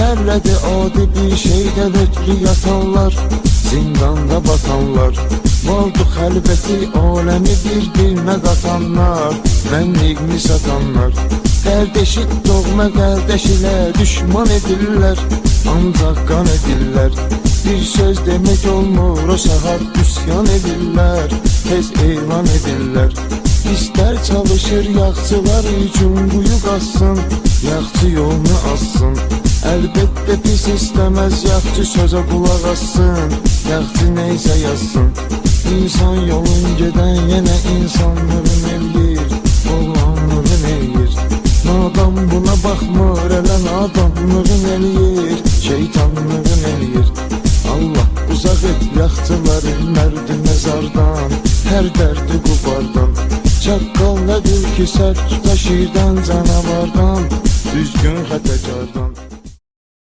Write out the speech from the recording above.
Zerrədi adi bir şeydədir ki, yatanlar, zindanda batanlar, vardı xəlvəti aləmi bir-birinə qatanlar, mənliğini satanlar, qardeşik doğma qardeş ilə düşman edirlər, ancaq qan edirlər. Bir söz demək olmur, o saat üsyan edirlər, tez elan edirlər. İstər çalışır yaxçılar üçün quyu qazsın, yaxçı yolunu azsın. Əlbəttə pis istəməz yaxçı sözə qulaq assın, yaxçı neysə yazsın. İnsan yolun gedən yenə insanlığın eləyir, oğlanlığın eləyir. Nadan buna baxmır, elə nadanlığın eləyir, şeytanlığın eləyir. Allah uzaq et yaxçıları mərdi məzardan, hər dərdi qubardan. Çaqqal nədir ki, sər tuta şirdən, canavardan, düzgün xətəkardan.